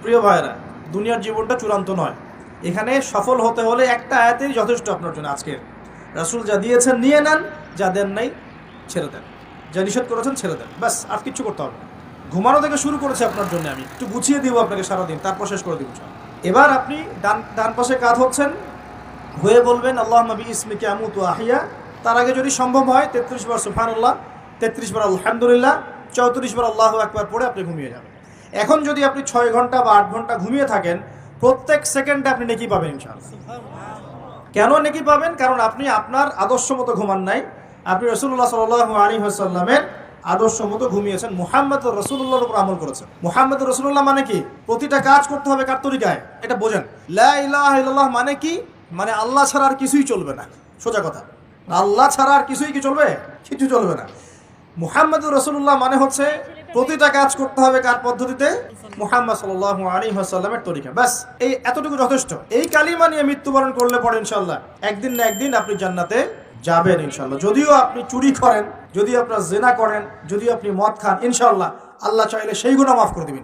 প্রিয় ভাইরা, দুনিয়ার জীবনটা চূড়ান্ত নয়। এখানে সফল হতে হলে একটা আয়াতেই যথেষ্ট আপনার জন্য। আজকে রাসূল যা দিয়েছেন নিয়ে নেন, যা দেন নাই ছেড়ে দেন, যা নিষেধ করেছেন ছেড়ে দেন, ব্যাস। আর কিচ্ছু করতে হবে না। ঘুমানো থেকে শুরু করেছে আপনার জন্য, আমি একটু গুছিয়ে দিব আপনাকে সারাদিন, তারপর শেষ করে দিব। এবার আপনি ডান পাশে কাত হচ্ছেন, হয়ে বলবেন আল্লাহুম্মা বিইসমিকা আমুতু ওয়া আহইয়া। তার আগে যদি সম্ভব হয় 33 বার সুবহানাল্লাহ, 33 বার আলহামদুলিল্লাহ, 34 বার আল্লাহু আকবার পড়ে আপনি ঘুমিয়ে যাবেন। এখন যদি আপনি 6 ঘন্টা বা 8 ঘন্টা ঘুমিয়ে থাকেন, প্রত্যেক সেকেন্ডে আপনি নেকি পাবেন ইনশাআল্লাহ। কেন নেকি পাবেন? কারণ আপনি আপনার আদর্শ মতো ঘুমান নাই, আপনি রাসূলুল্লাহ সাল্লাল্লাহু আলাইহি ওয়াসাল্লামের আদর্শ মতো ঘুমিয়েছেন, মুহাম্মদুর রাসূলুল্লাহর উপর আমল করেছেন। মুহাম্মদুর রাসূলুল্লাহ মানে কি? প্রতিটা কাজ করতে হবে কার তরিকায়, এটা বোঝেন। লা ইলাহা ইল্লাল্লাহ মানে কি? মানে আল্লাহ ছাড়া আর কিছুই চলবে না। সোজা কথা, আল্লাহ ছাড়া আর কিছুই কি চলবে? কিছু চলবে না। মুহাম্মদুর রাসূলুল্লাহ মানে হচ্ছে প্রতিটা কাজ করতে হবে কার পদ্ধতিতে? মুহাম্মদ সাল্লাল্লাহু আলাইহি ওয়াসাল্লামের তরিকা। ব্যাস, এই এতটুকু যথেষ্ট। এই কালিমা নিয়ে মৃত্যুবরণ করলে পরে ইনশাআল্লাহ একদিন না একদিন আপনি জান্নাতে যাবেন ইনশাআল্লাহ। যদিও আপনি চুরি করেন, যদিও আপনার জিনা করেন, যদিও আপনি মদ খান, ইনশাআল্লাহ আল্লাহ চাইলে সেই গুনাহ মাফ করে দিবেন।